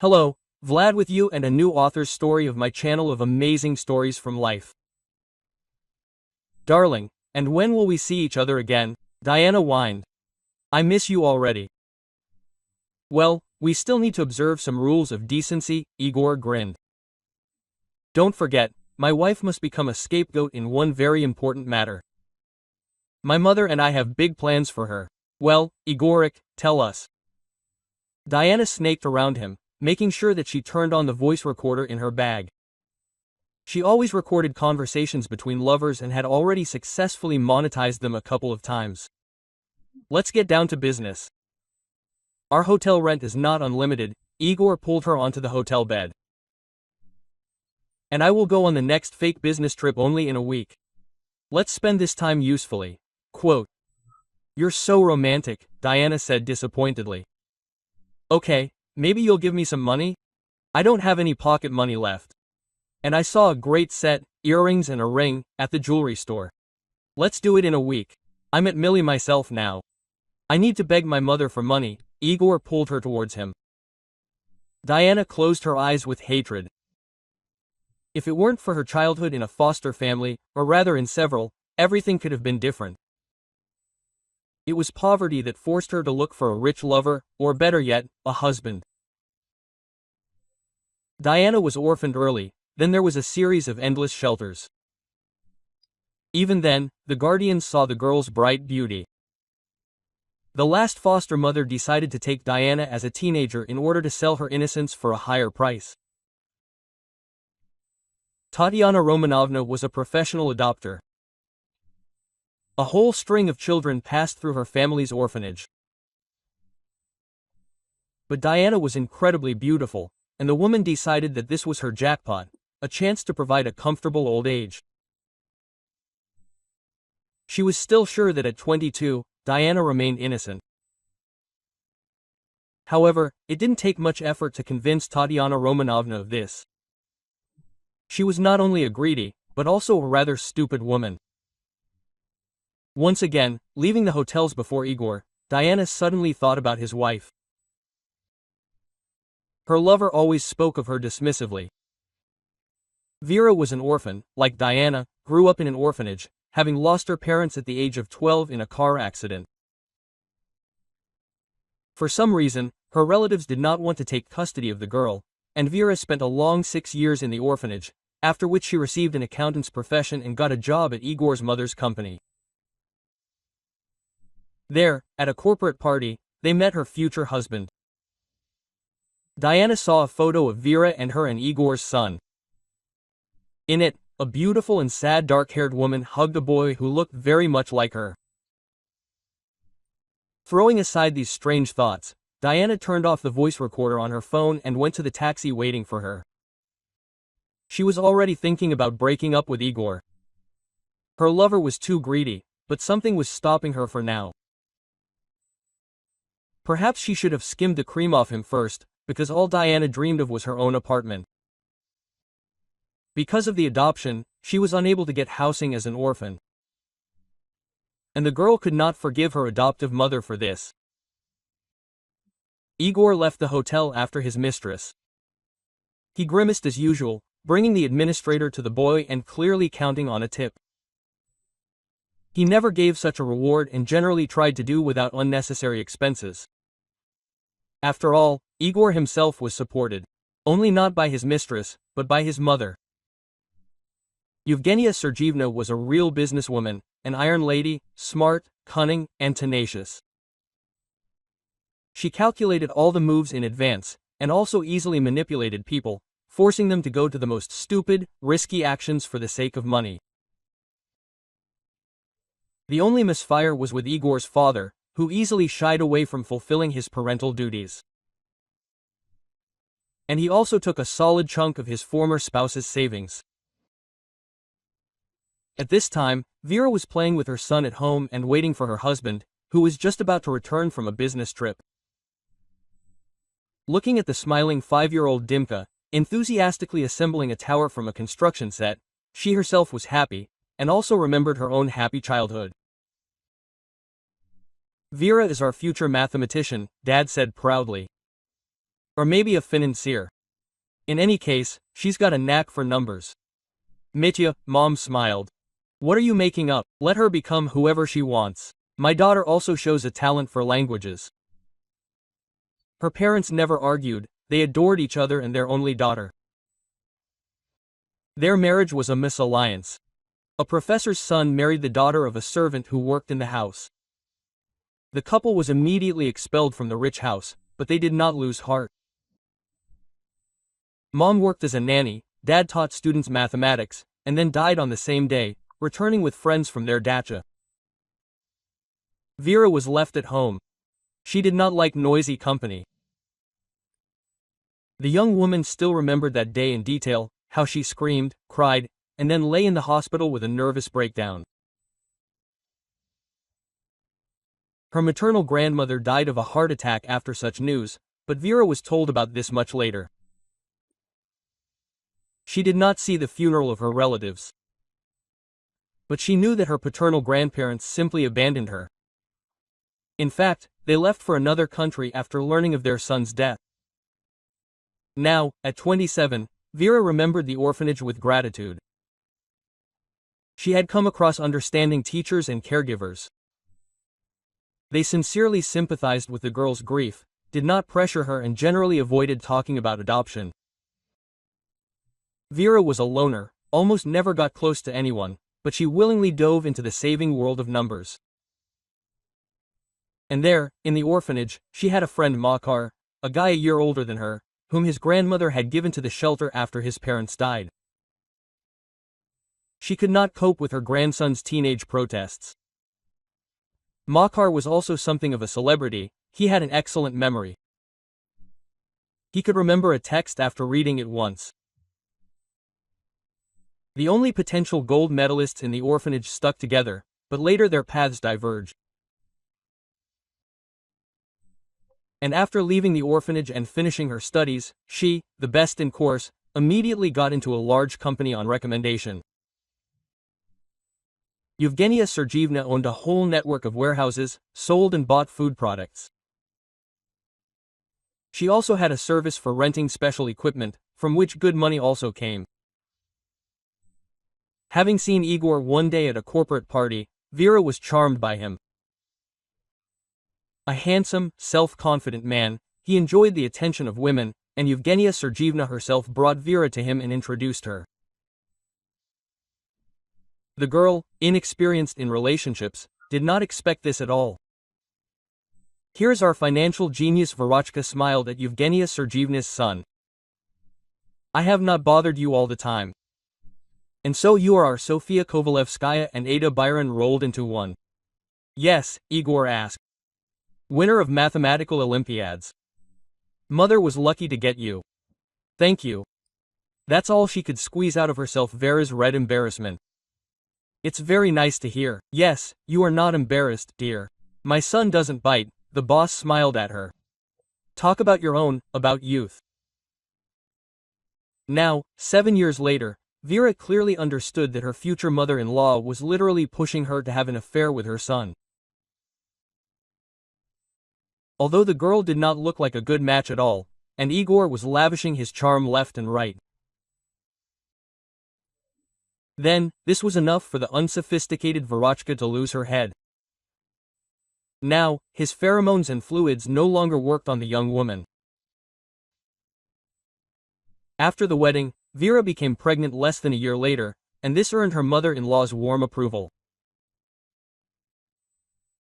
Hello, Vlad with you and a new author's story of my channel of amazing stories from life. Darling, and when will we see each other again? Diana whined. I miss you already. Well, we still need to observe some rules of decency, Igor grinned. Don't forget, my wife must become a scapegoat in one very important matter. My mother and I have big plans for her. Well, Igoric, tell us. Diana snaked around him, making sure that she turned on the voice recorder in her bag. She always recorded conversations between lovers and had already successfully monetized them a couple of times. Let's get down to business. Our hotel rent is not unlimited. Igor pulled her onto the hotel bed. And I will go on the next fake business trip only in a week. Let's spend this time usefully. Quote. You're so romantic, Diana said disappointedly. Okay, maybe you'll give me some money? I don't have any pocket money left. And I saw a great set, earrings and a ring, at the jewelry store. Let's do it in a week. I'm at Millie myself now. I need to beg my mother for money. Igor pulled her towards him. Diana closed her eyes with hatred. If it weren't for her childhood in a foster family, or rather in several, everything could have been different. It was poverty that forced her to look for a rich lover, or better yet, a husband. Diana was orphaned early, then there was a series of endless shelters. Even then, the guardians saw the girl's bright beauty. The last foster mother decided to take Diana as a teenager in order to sell her innocence for a higher price. Tatiana Romanovna was a professional adopter. A whole string of children passed through her family's orphanage. But Diana was incredibly beautiful, and the woman decided that this was her jackpot, a chance to provide a comfortable old age. She was still sure that at 22, Diana remained innocent. However, it didn't take much effort to convince Tatiana Romanovna of this. She was not only a greedy, but also a rather stupid woman. Once again, leaving the hotels before Igor, Diana suddenly thought about his wife. Her lover always spoke of her dismissively. Vera was an orphan, like Diana, grew up in an orphanage, having lost her parents at the age of 12 in a car accident. For some reason, her relatives did not want to take custody of the girl, and Vera spent a long 6 years in the orphanage, after which she received an accountant's profession and got a job at Igor's mother's company. There, at a corporate party, they met her future husband. Diana saw a photo of Vera and her and Igor's son. In it, a beautiful and sad dark-haired woman hugged a boy who looked very much like her. Throwing aside these strange thoughts, Diana turned off the voice recorder on her phone and went to the taxi waiting for her. She was already thinking about breaking up with Igor. Her lover was too greedy, but something was stopping her for now. Perhaps she should have skimmed the cream off him first, because all Diana dreamed of was her own apartment. Because of the adoption, she was unable to get housing as an orphan. And the girl could not forgive her adoptive mother for this. Igor left the hotel after his mistress. He grimaced as usual, bringing the administrator to the boy and clearly counting on a tip. He never gave such a reward and generally tried to do without unnecessary expenses. After all, Igor himself was supported, only not by his mistress, but by his mother. Yevgenia Sergeevna was a real businesswoman, an iron lady, smart, cunning, and tenacious. She calculated all the moves in advance, and also easily manipulated people, forcing them to go to the most stupid, risky actions for the sake of money. The only misfire was with Igor's father, who easily shied away from fulfilling his parental duties. And he also took a solid chunk of his former spouse's savings. At this time, Vera was playing with her son at home and waiting for her husband, who was just about to return from a business trip. Looking at the smiling 5-year-old Dimka, enthusiastically assembling a tower from a construction set, she herself was happy, and also remembered her own happy childhood. Vera is our future mathematician, Dad said proudly. Or maybe a financier. In any case, she's got a knack for numbers. Mitya, Mom smiled. What are you making up? Let her become whoever she wants. My daughter also shows a talent for languages. Her parents never argued, they adored each other and their only daughter. Their marriage was a misalliance. A professor's son married the daughter of a servant who worked in the house. The couple was immediately expelled from the rich house, but they did not lose heart. Mom worked as a nanny, Dad taught students mathematics, and then died on the same day, returning with friends from their dacha. Vera was left at home. She did not like noisy company. The young woman still remembered that day in detail, how she screamed, cried, and then lay in the hospital with a nervous breakdown. Her maternal grandmother died of a heart attack after such news, but Vera was told about this much later. She did not see the funeral of her relatives. But she knew that her paternal grandparents simply abandoned her. In fact, they left for another country after learning of their son's death. Now, at 27, Vera remembered the orphanage with gratitude. She had come across understanding teachers and caregivers. They sincerely sympathized with the girl's grief, did not pressure her and generally avoided talking about adoption. Vera was a loner, almost never got close to anyone, but she willingly dove into the saving world of numbers. And there, in the orphanage, she had a friend Makar, a guy a year older than her, whom his grandmother had given to the shelter after his parents died. She could not cope with her grandson's teenage protests. Makar was also something of a celebrity, he had an excellent memory. He could remember a text after reading it once. The only potential gold medalists in the orphanage stuck together, but later their paths diverged. And after leaving the orphanage and finishing her studies, she, the best in course, immediately got into a large company on recommendation. Yevgenia Sergeevna owned a whole network of warehouses, sold and bought food products. She also had a service for renting special equipment, from which good money also came. Having seen Igor one day at a corporate party, Vera was charmed by him. A handsome, self-confident man, he enjoyed the attention of women, and Yevgenia Sergeevna herself brought Vera to him and introduced her. The girl, inexperienced in relationships, did not expect this at all. Here's our financial genius. Verochka smiled at Yevgenia Sergeevna's son. I have not bothered you all the time. And so you are our Sofia Kovalevskaya and Ada Byron rolled into one. Yes, Igor asked. Winner of mathematical Olympiads. Mother was lucky to get you. Thank you. That's all she could squeeze out of herself. Vera's red embarrassment. It's very nice to hear. Yes, you are not embarrassed, dear. My son doesn't bite, the boss smiled at her. Talk about your own, about youth. Now, 7 years later, Vera clearly understood that her future mother-in-law was literally pushing her to have an affair with her son. Although the girl did not look like a good match at all, and Igor was lavishing his charm left and right. Then, this was enough for the unsophisticated Verochka to lose her head. Now, his pheromones and fluids no longer worked on the young woman. After the wedding, Vera became pregnant less than a year later, and this earned her mother-in-law's warm approval.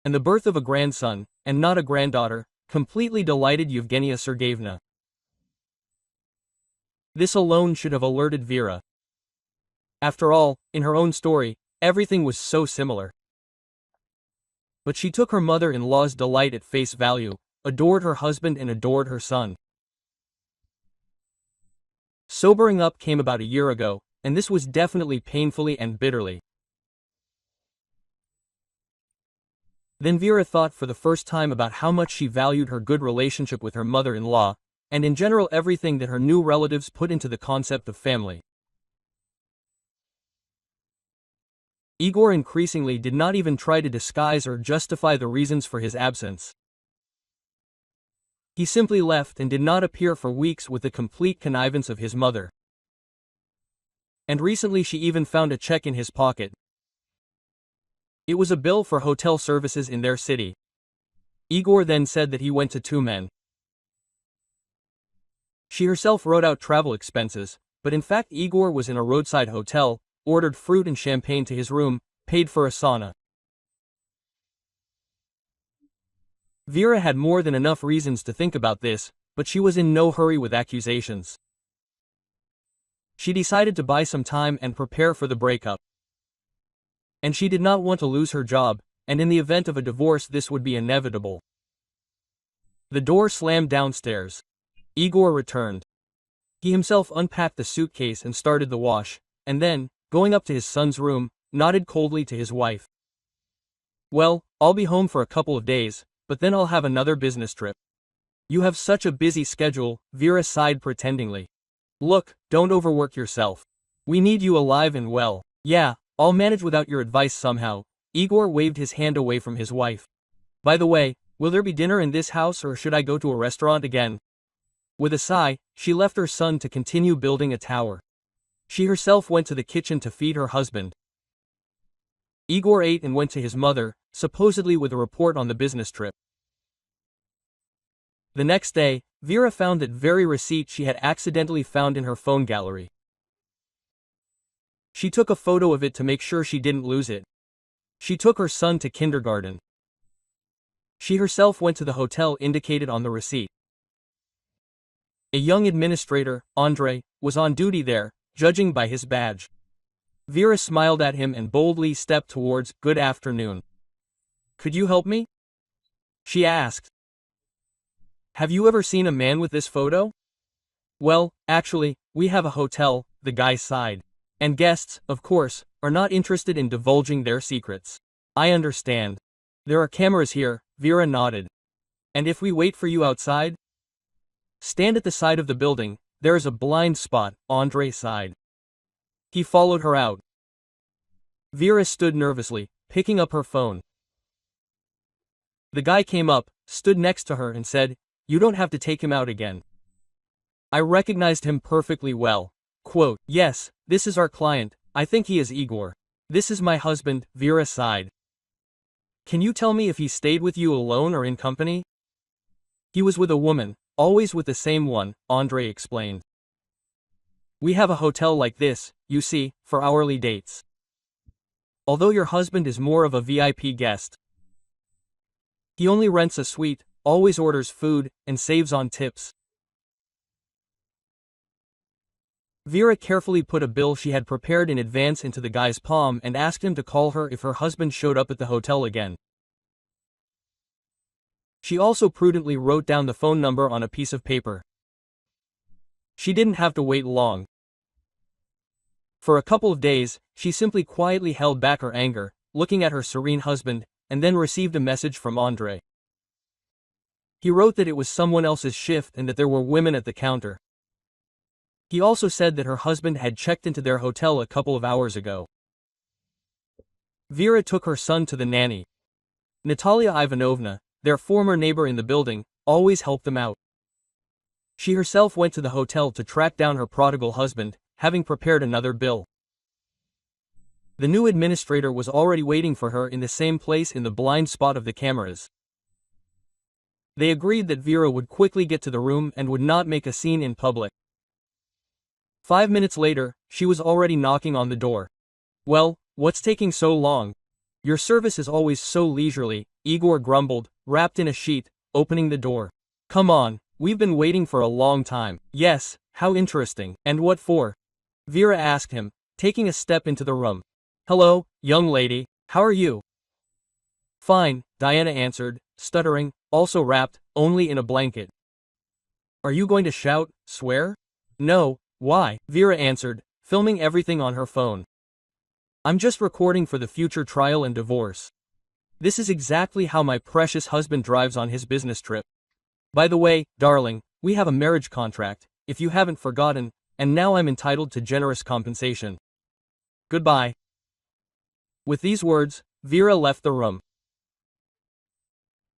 And the birth of a grandson, and not a granddaughter, completely delighted Yevgenia Sergeevna. This alone should have alerted Vera. After all, in her own story, everything was so similar. But she took her mother-in-law's delight at face value, adored her husband and adored her son. Sobering up came about a year ago, and this was definitely painfully and bitterly. Then Vera thought for the first time about how much she valued her good relationship with her mother-in-law, and in general everything that her new relatives put into the concept of family. Igor increasingly did not even try to disguise or justify the reasons for his absence. He simply left and did not appear for weeks with the complete connivance of his mother. And recently she even found a check in his pocket. It was a bill for hotel services in their city. Igor then said that he went to two men. She herself wrote out travel expenses, but in fact Igor was in a roadside hotel, ordered fruit and champagne to his room, paid for a sauna. Vera had more than enough reasons to think about this, but she was in no hurry with accusations. She decided to buy some time and prepare for the breakup. And she did not want to lose her job, and in the event of a divorce this would be inevitable. The door slammed downstairs. Igor returned. He himself unpacked the suitcase and started the wash, and then, going up to his son's room, nodded coldly to his wife. "Well, I'll be home for a couple of days, but then I'll have another business trip." "You have such a busy schedule," Vera sighed pretendingly. "Look, don't overwork yourself. We need you alive and well." "Yeah, I'll manage without your advice somehow." Igor waved his hand away from his wife. "By the way, will there be dinner in this house or should I go to a restaurant again?" With a sigh, she left her son to continue building a tower. She herself went to the kitchen to feed her husband. Igor ate and went to his mother, supposedly with a report on the business trip. The next day, Vera found that very receipt she had accidentally found in her phone gallery. She took a photo of it to make sure she didn't lose it. She took her son to kindergarten. She herself went to the hotel indicated on the receipt. A young administrator, Andrei, was on duty there, judging by his badge. Vera smiled at him and boldly stepped towards. "Good afternoon. Could you help me?" she asked. "Have you ever seen a man with this photo?" "Well, actually, we have a hotel," the guy sighed. "And guests, of course, are not interested in divulging their secrets." "I understand. There are cameras here," Vera nodded. "And if we wait for you outside?" "Stand at the side of the building, there is a blind spot," Andrei sighed. He followed her out. Vera stood nervously, picking up her phone. The guy came up, stood next to her and said, "You don't have to take him out again." I recognized him perfectly well. Quote, "Yes, this is our client, I think he is Igor. This is my husband," Vera sighed. "Can you tell me if he stayed with you alone or in company?" "He was with a woman, always with the same one," Andrei explained. "We have a hotel like this, you see, for hourly dates. Although your husband is more of a VIP guest. He only rents a suite, always orders food, and saves on tips." Vera carefully put a bill she had prepared in advance into the guy's palm and asked him to call her if her husband showed up at the hotel again. She also prudently wrote down the phone number on a piece of paper. She didn't have to wait long. For a couple of days, she simply quietly held back her anger, looking at her serene husband, and then received a message from Andrei. He wrote that it was someone else's shift and that there were women at the counter. He also said that her husband had checked into their hotel a couple of hours ago. Vera took her son to the nanny. Natalia Ivanovna, their former neighbor in the building, always helped them out. She herself went to the hotel to track down her prodigal husband, having prepared another bill. The new administrator was already waiting for her in the same place in the blind spot of the cameras. They agreed that Vera would quickly get to the room and would not make a scene in public. 5 minutes later, she was already knocking on the door. "Well, what's taking so long? Your service is always so leisurely," Igor grumbled, wrapped in a sheet, opening the door. "Come on, we've been waiting for a long time." "Yes, how interesting. And what for?" Vera asked him, taking a step into the room. "Hello, young lady, how are you?" "Fine," Diana answered, stuttering, also wrapped, only in a blanket. "Are you going to shout, swear?" "No, why?" Vera answered, filming everything on her phone. "I'm just recording for the future trial and divorce. This is exactly how my precious husband drives on his business trip. By the way, darling, we have a marriage contract, if you haven't forgotten, and now I'm entitled to generous compensation. Goodbye." With these words, Vera left the room.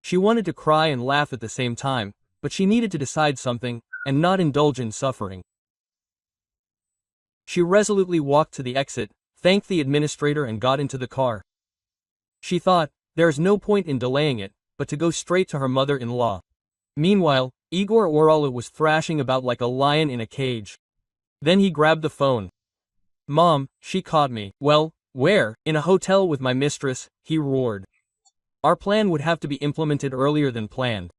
She wanted to cry and laugh at the same time, but she needed to decide something, and not indulge in suffering. She resolutely walked to the exit, thanked the administrator and got into the car. She thought, there's no point in delaying it, but to go straight to her mother-in-law. Meanwhile, Igor Orala was thrashing about like a lion in a cage. Then he grabbed the phone. "Mom, she caught me." "Well, where?" "In a hotel with my mistress," he roared. Our plan would have to be implemented earlier than planned.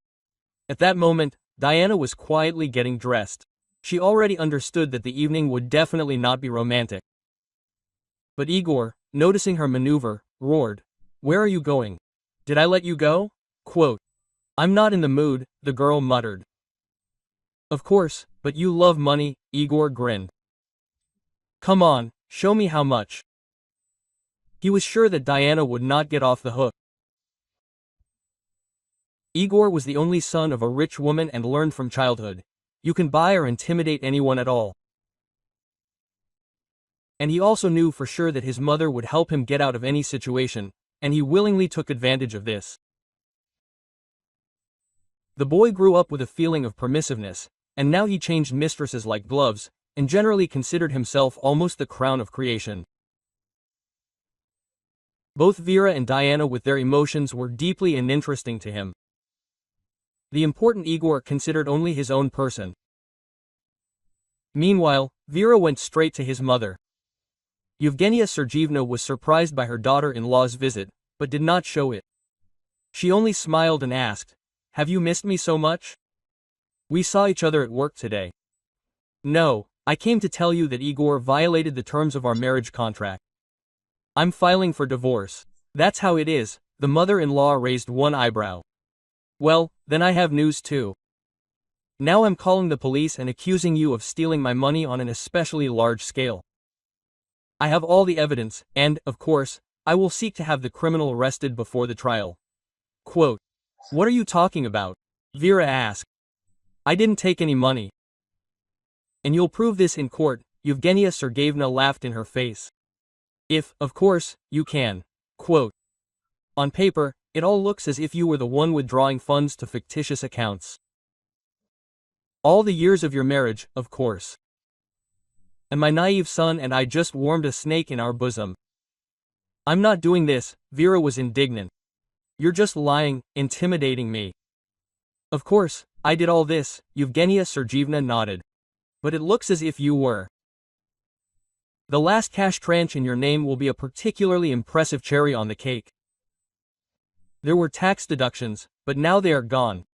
At that moment, Diana was quietly getting dressed. She already understood that the evening would definitely not be romantic. But Igor, noticing her maneuver, roared, "Where are you going? Did I let you go?" Quote, "I'm not in the mood," the girl muttered. "Of course, but you love money," Igor grinned. "Come on, show me how much." He was sure that Diana would not get off the hook. Igor was the only son of a rich woman and learned from childhood, you can buy or intimidate anyone at all. And he also knew for sure that his mother would help him get out of any situation, and he willingly took advantage of this. The boy grew up with a feeling of permissiveness, and now he changed mistresses like gloves, and generally considered himself almost the crown of creation. Both Vera and Diana with their emotions were deeply and interesting to him. The important Igor considered only his own person. Meanwhile, Vera went straight to his mother. Yevgenia Sergeevna was surprised by her daughter-in-law's visit, but did not show it. She only smiled and asked, "Have you missed me so much? We saw each other at work today." "No, I came to tell you that Igor violated the terms of our marriage contract. I'm filing for divorce." "That's how it is," the mother-in-law raised one eyebrow. "Well, then I have news too. Now I'm calling the police and accusing you of stealing my money on an especially large scale. I have all the evidence, and, of course, I will seek to have the criminal arrested before the trial." Quote, "What are you talking about?" Vera asked. "I didn't take any money." "And you'll prove this in court," Yevgenia Sergeevna laughed in her face. "If, of course, you can." Quote, "On paper, it all looks as if you were the one withdrawing funds to fictitious accounts. All the years of your marriage, of course. And my naive son and I just warmed a snake in our bosom." "I'm not doing this," Vera was indignant. "You're just lying, intimidating me." "Of course, I did all this," Yevgenia Sergeevna nodded. "But it looks as if you were. The last cash tranche in your name will be a particularly impressive cherry on the cake. There were tax deductions, but now they are gone.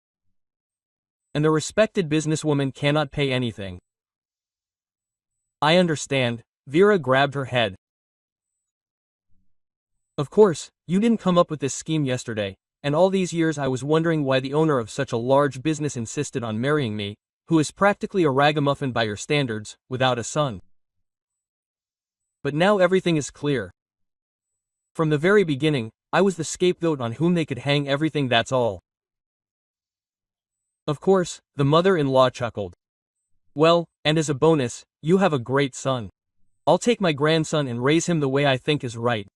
And the respected businesswoman cannot pay anything." "I understand," Vera grabbed her head. "Of course, you didn't come up with this scheme yesterday, and all these years I was wondering why the owner of such a large business insisted on marrying me, who is practically a ragamuffin by your standards, without a son. But now everything is clear. From the very beginning, I was the scapegoat on whom they could hang everything, that's all." Of course, the mother-in-law chuckled. "Well, and as a bonus, you have a great son. I'll take my grandson and raise him the way I think is right.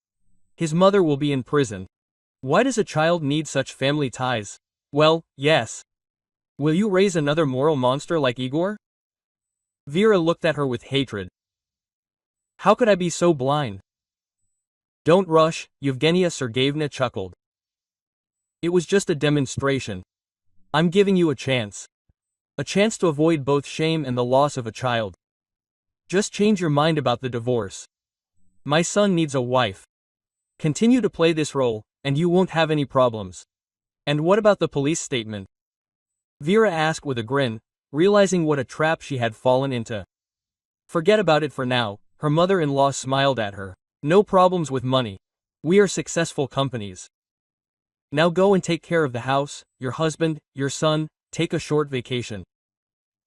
His mother will be in prison. Why does a child need such family ties? Well, yes. Will you raise another moral monster like Igor?" Vera looked at her with hatred. "How could I be so blind?" "Don't rush," Yevgenia Sergeevna chuckled. "It was just a demonstration. I'm giving you a chance. A chance to avoid both shame and the loss of a child. Just change your mind about the divorce. My son needs a wife. Continue to play this role, and you won't have any problems." "And what about the police statement?" Vera asked with a grin, realizing what a trap she had fallen into. "Forget about it for now," her mother-in-law smiled at her. "No problems with money. We are successful companies. Now go and take care of the house, your husband, your son, take a short vacation.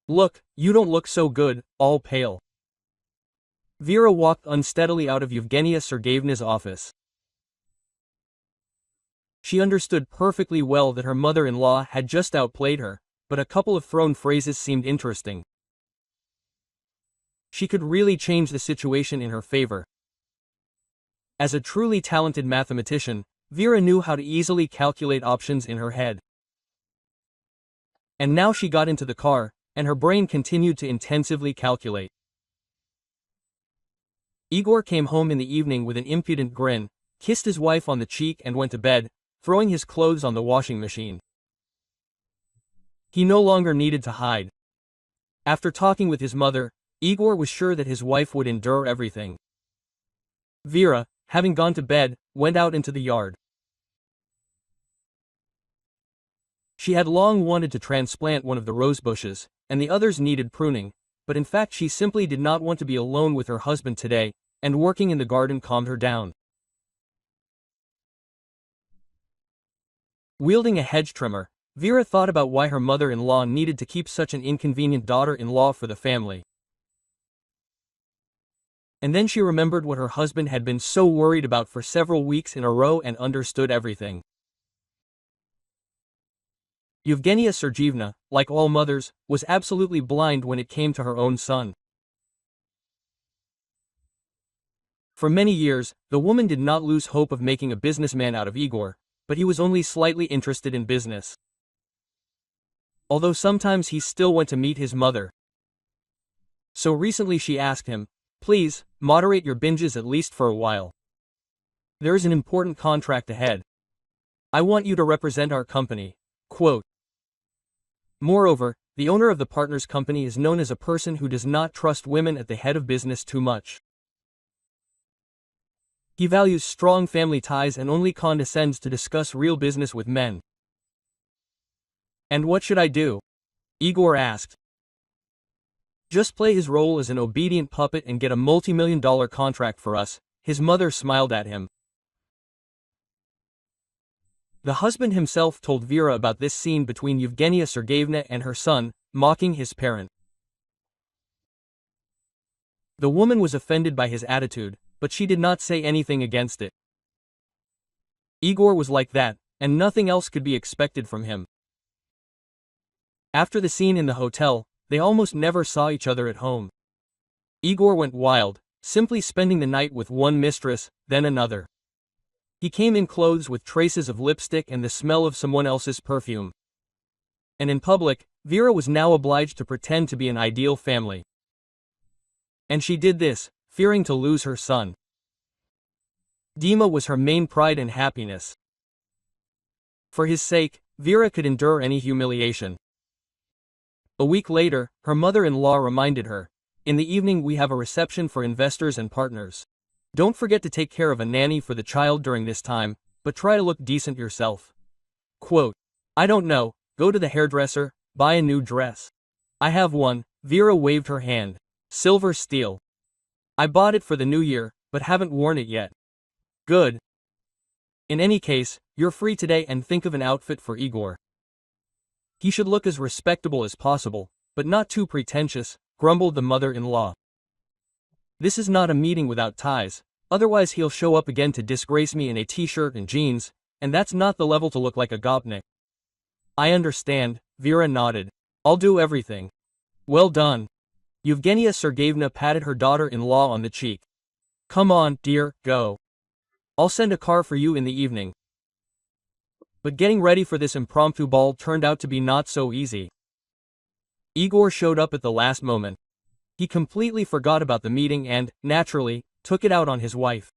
Look, you don't look so good, all pale." Vera walked unsteadily out of Yevgenia Sergeevna's office. She understood perfectly well that her mother-in-law had just outplayed her, but a couple of thrown phrases seemed interesting. She could really change the situation in her favor. As a truly talented mathematician, Vera knew how to easily calculate options in her head. And now she got into the car, and her brain continued to intensively calculate. Igor came home in the evening with an impudent grin, kissed his wife on the cheek and went to bed, throwing his clothes on the washing machine. He no longer needed to hide. After talking with his mother, Igor was sure that his wife would endure everything. Vera, having gone to bed, went out into the yard. She had long wanted to transplant one of the rose bushes, and the others needed pruning, but in fact she simply did not want to be alone with her husband today, and working in the garden calmed her down. Wielding a hedge trimmer, Vera thought about why her mother-in-law needed to keep such an inconvenient daughter-in-law for the family. And then she remembered what her husband had been so worried about for several weeks in a row and understood everything. Yevgenia Sergeyevna, like all mothers, was absolutely blind when it came to her own son. For many years, the woman did not lose hope of making a businessman out of Igor, but he was only slightly interested in business. Although sometimes he still went to meet his mother. So recently she asked him, "Please, moderate your binges at least for a while. There is an important contract ahead. I want you to represent our company." Quote. Moreover, the owner of the partner's company is known as a person who does not trust women at the head of business too much. He values strong family ties and only condescends to discuss real business with men. "And what should I do?" Igor asked. "Just play his role as an obedient puppet and get a multi-million-dollar contract for us," his mother smiled at him. The husband himself told Vera about this scene between Yevgenia Sergeyevna and her son, mocking his parent. The woman was offended by his attitude, but she did not say anything against it. Igor was like that, and nothing else could be expected from him. After the scene in the hotel, they almost never saw each other at home. Igor went wild, simply spending the night with one mistress, then another. He came in clothes with traces of lipstick and the smell of someone else's perfume. And in public, Vera was now obliged to pretend to be an ideal family. And she did this, fearing to lose her son. Dima was her main pride and happiness. For his sake, Vera could endure any humiliation. A week later, her mother-in-law reminded her, "In the evening we have a reception for investors and partners. Don't forget to take care of a nanny for the child during this time, but try to look decent yourself." Quote. "I don't know, go to the hairdresser, buy a new dress. I have one." Vera waved her hand. "Silver steel. I bought it for the new year, but haven't worn it yet." "Good. In any case, you're free today and think of an outfit for Igor. He should look as respectable as possible, but not too pretentious," grumbled the mother-in-law. "This is not a meeting without ties, otherwise he'll show up again to disgrace me in a t-shirt and jeans, and that's not the level to look like a gopnik." "I understand," Vera nodded. "I'll do everything." "Well done." Yevgenia Sergeyevna patted her daughter-in-law on the cheek. "Come on, dear, go. I'll send a car for you in the evening." But getting ready for this impromptu ball turned out to be not so easy. Igor showed up at the last moment. He completely forgot about the meeting and, naturally, took it out on his wife.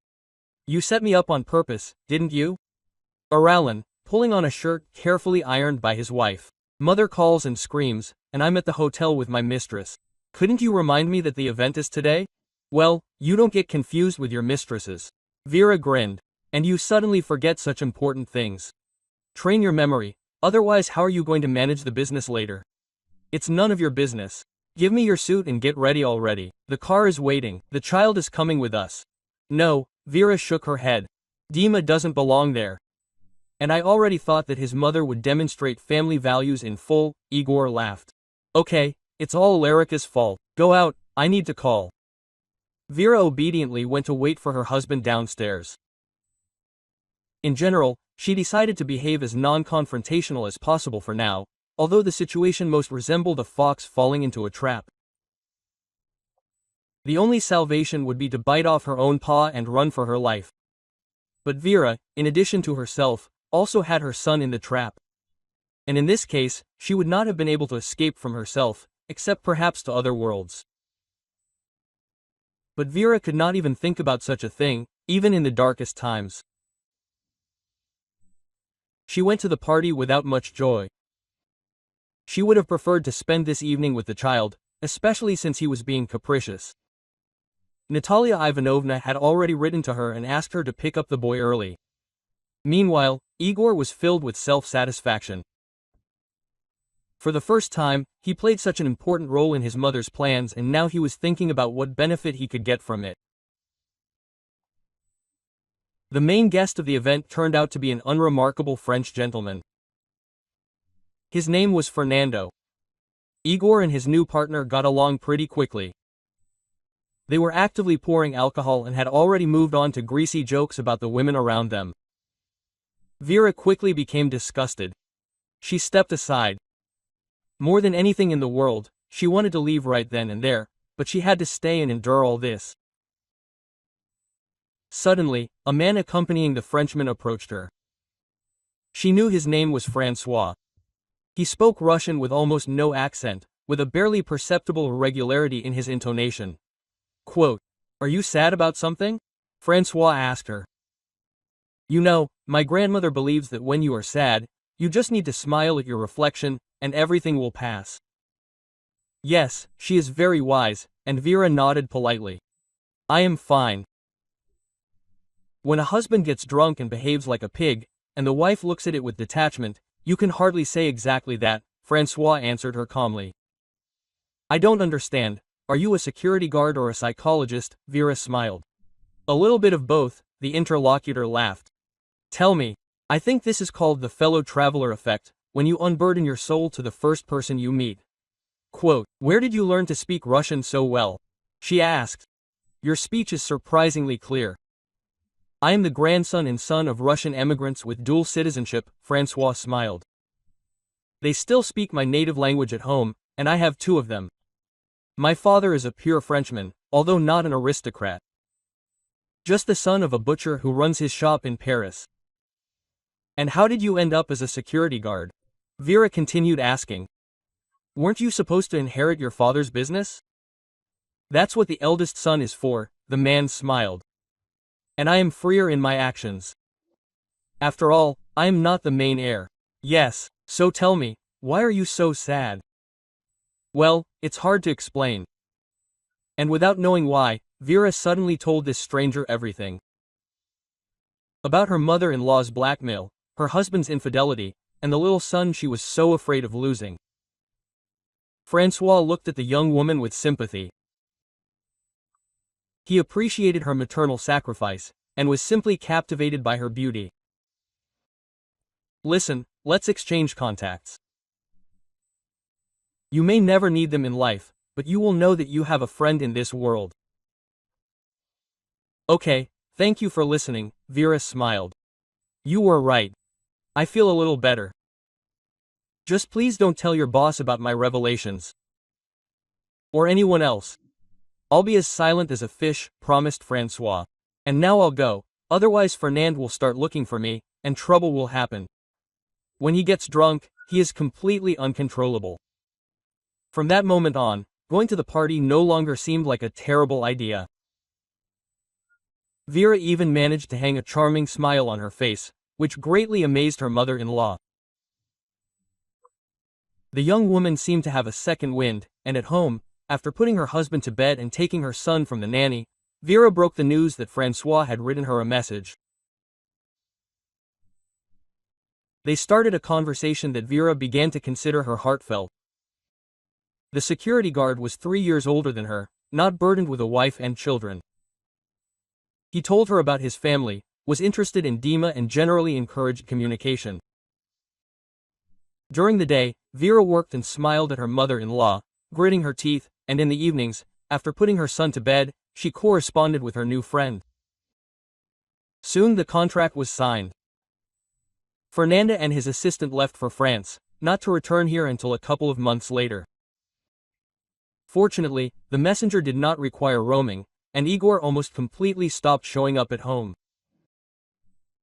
"You set me up on purpose, didn't you?" Aralin, pulling on a shirt carefully ironed by his wife. "Mother calls and screams, and I'm at the hotel with my mistress. Couldn't you remind me that the event is today?" "Well, you don't get confused with your mistresses." Vera grinned. "And you suddenly forget such important things. Train your memory, otherwise how are you going to manage the business later? It's none of your business. Give me your suit and get ready already. The car is waiting. The child is coming with us." "No," Vera shook her head. "Dima doesn't belong there. And I already thought that his mother would demonstrate family values in full." Igor laughed. "Okay, it's all Larika's fault. Go out, I need to call." Vera obediently went to wait for her husband downstairs. In general, she decided to behave as non-confrontational as possible for now, although the situation most resembled a fox falling into a trap. The only salvation would be to bite off her own paw and run for her life. But Vera, in addition to herself, also had her son in the trap. and in this case, she would not have been able to escape from herself, except perhaps to other worlds. But Vera could not even think about such a thing, even in the darkest times. She went to the party without much joy. She would have preferred to spend this evening with the child, especially since he was being capricious. Natalia Ivanovna had already written to her and asked her to pick up the boy early. Meanwhile, Igor was filled with self-satisfaction. For the first time, he played such an important role in his mother's plans, and now he was thinking about what benefit he could get from it. The main guest of the event turned out to be an unremarkable French gentleman. His name was Fernando. Igor and his new partner got along pretty quickly. They were actively pouring alcohol and had already moved on to greasy jokes about the women around them. Vera quickly became disgusted. She stepped aside. More than anything in the world, she wanted to leave right then and there, but she had to stay and endure all this. Suddenly, a man accompanying the Frenchman approached her. She knew his name was Francois. He spoke Russian with almost no accent, with a barely perceptible irregularity in his intonation. Quote, "Are you sad about something?" Francois asked her. "You know, my grandmother believes that when you are sad, you just need to smile at your reflection, and everything will pass." Yes, she is very wise, and Vera nodded politely. "I am fine." When a husband gets drunk and behaves like a pig, and the wife looks at it with detachment, you can hardly say exactly that, Francois answered her calmly. "I don't understand. Are you a security guard or a psychologist?" Vera smiled. "A little bit of both," the interlocutor laughed. "Tell me, I think this is called the fellow traveler effect, when you unburden your soul to the first person you meet." Quote, "Where did you learn to speak Russian so well?" she asked. "Your speech is surprisingly clear." "I am the grandson and son of Russian emigrants with dual citizenship," Francois smiled. "They still speak my native language at home, and I have two of them. My father is a pure Frenchman, although not an aristocrat. Just the son of a butcher who runs his shop in Paris." "And how did you end up as a security guard?" Vera continued asking. "Weren't you supposed to inherit your father's business?" "That's what the eldest son is for," the man smiled. "And I am freer in my actions. After all, I am not the main heir." "Yes, so tell me, why are you so sad?" "Well, it's hard to explain." And without knowing why, Vera suddenly told this stranger everything. About her mother-in-law's blackmail, her husband's infidelity, and the little son she was so afraid of losing. Francois looked at the young woman with sympathy. He appreciated her maternal sacrifice, and was simply captivated by her beauty. "Listen, let's exchange contacts. You may never need them in life, but you will know that you have a friend in this world." "Okay, thank you for listening," Vera smiled. "You were right. I feel a little better. Just please don't tell your boss about my revelations. Or anyone else. I'll be as silent as a fish," promised Francois. "And now I'll go, otherwise Fernand will start looking for me, and trouble will happen. When he gets drunk, he is completely uncontrollable." From that moment on, going to the party no longer seemed like a terrible idea. Vera even managed to hang a charming smile on her face, which greatly amazed her mother-in-law. The young woman seemed to have a second wind, and at home, after putting her husband to bed and taking her son from the nanny, Vera broke the news that Francois had written her a message. They started a conversation that Vera began to consider her heartfelt. The security guard was 3 years older than her, not burdened with a wife and children. He told her about his family, was interested in Dima and generally encouraged communication. During the day, Vera worked and smiled at her mother-in-law, gritting her teeth, and in the evenings, after putting her son to bed, she corresponded with her new friend. Soon the contract was signed. Fernanda and his assistant left for France, not to return here until a couple of months later. Fortunately, the messenger did not require roaming, and Igor almost completely stopped showing up at home.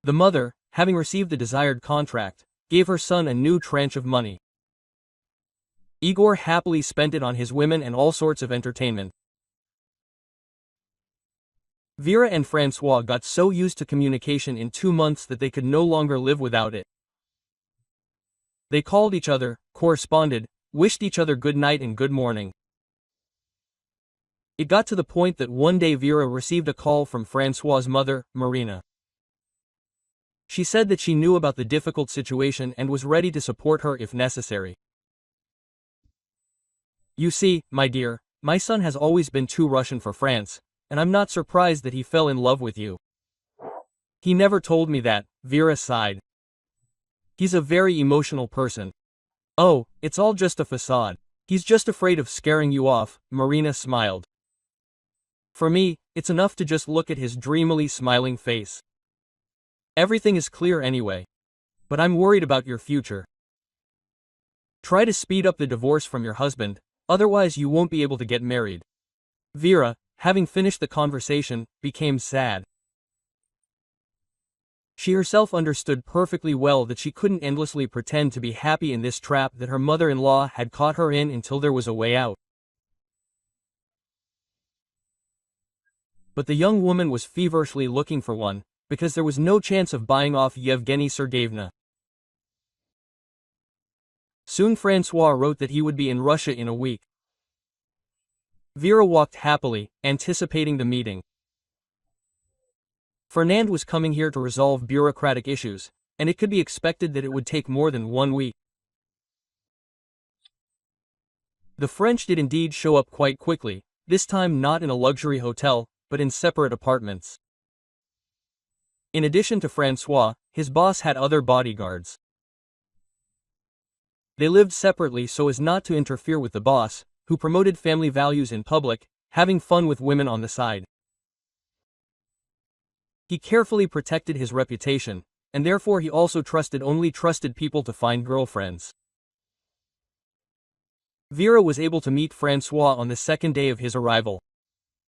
The mother, having received the desired contract, gave her son a new tranche of money. Igor happily spent it on his women and all sorts of entertainment. Vera and Francois got so used to communication in 2 months that they could no longer live without it. They called each other, corresponded, wished each other good night and good morning. It got to the point that one day Vera received a call from Francois's mother, Marina. She said that she knew about the difficult situation and was ready to support her if necessary. You see, my dear, my son has always been too Russian for France, and I'm not surprised that he fell in love with you. He never told me that, Vera sighed. He's a very emotional person. Oh, it's all just a facade. He's just afraid of scaring you off, Marina smiled. For me, it's enough to just look at his dreamily smiling face. Everything is clear anyway. But I'm worried about your future. Try to speed up the divorce from your husband, otherwise you won't be able to get married. Vera, having finished the conversation, became sad. She herself understood perfectly well that she couldn't endlessly pretend to be happy in this trap that her mother-in-law had caught her in until there was a way out. But the young woman was feverishly looking for one, because there was no chance of buying off Yevgeny Sergeyevna. Soon Francois wrote that he would be in Russia in a week. Vera walked happily, anticipating the meeting. Fernand was coming here to resolve bureaucratic issues, and it could be expected that it would take more than 1 week. The French did indeed show up quite quickly, this time not in a luxury hotel, but in separate apartments. In addition to Francois, his boss had other bodyguards. They lived separately so as not to interfere with the boss, who promoted family values in public, having fun with women on the side. He carefully protected his reputation, and therefore he also trusted only trusted people to find girlfriends. Vera was able to meet Francois on the second day of his arrival.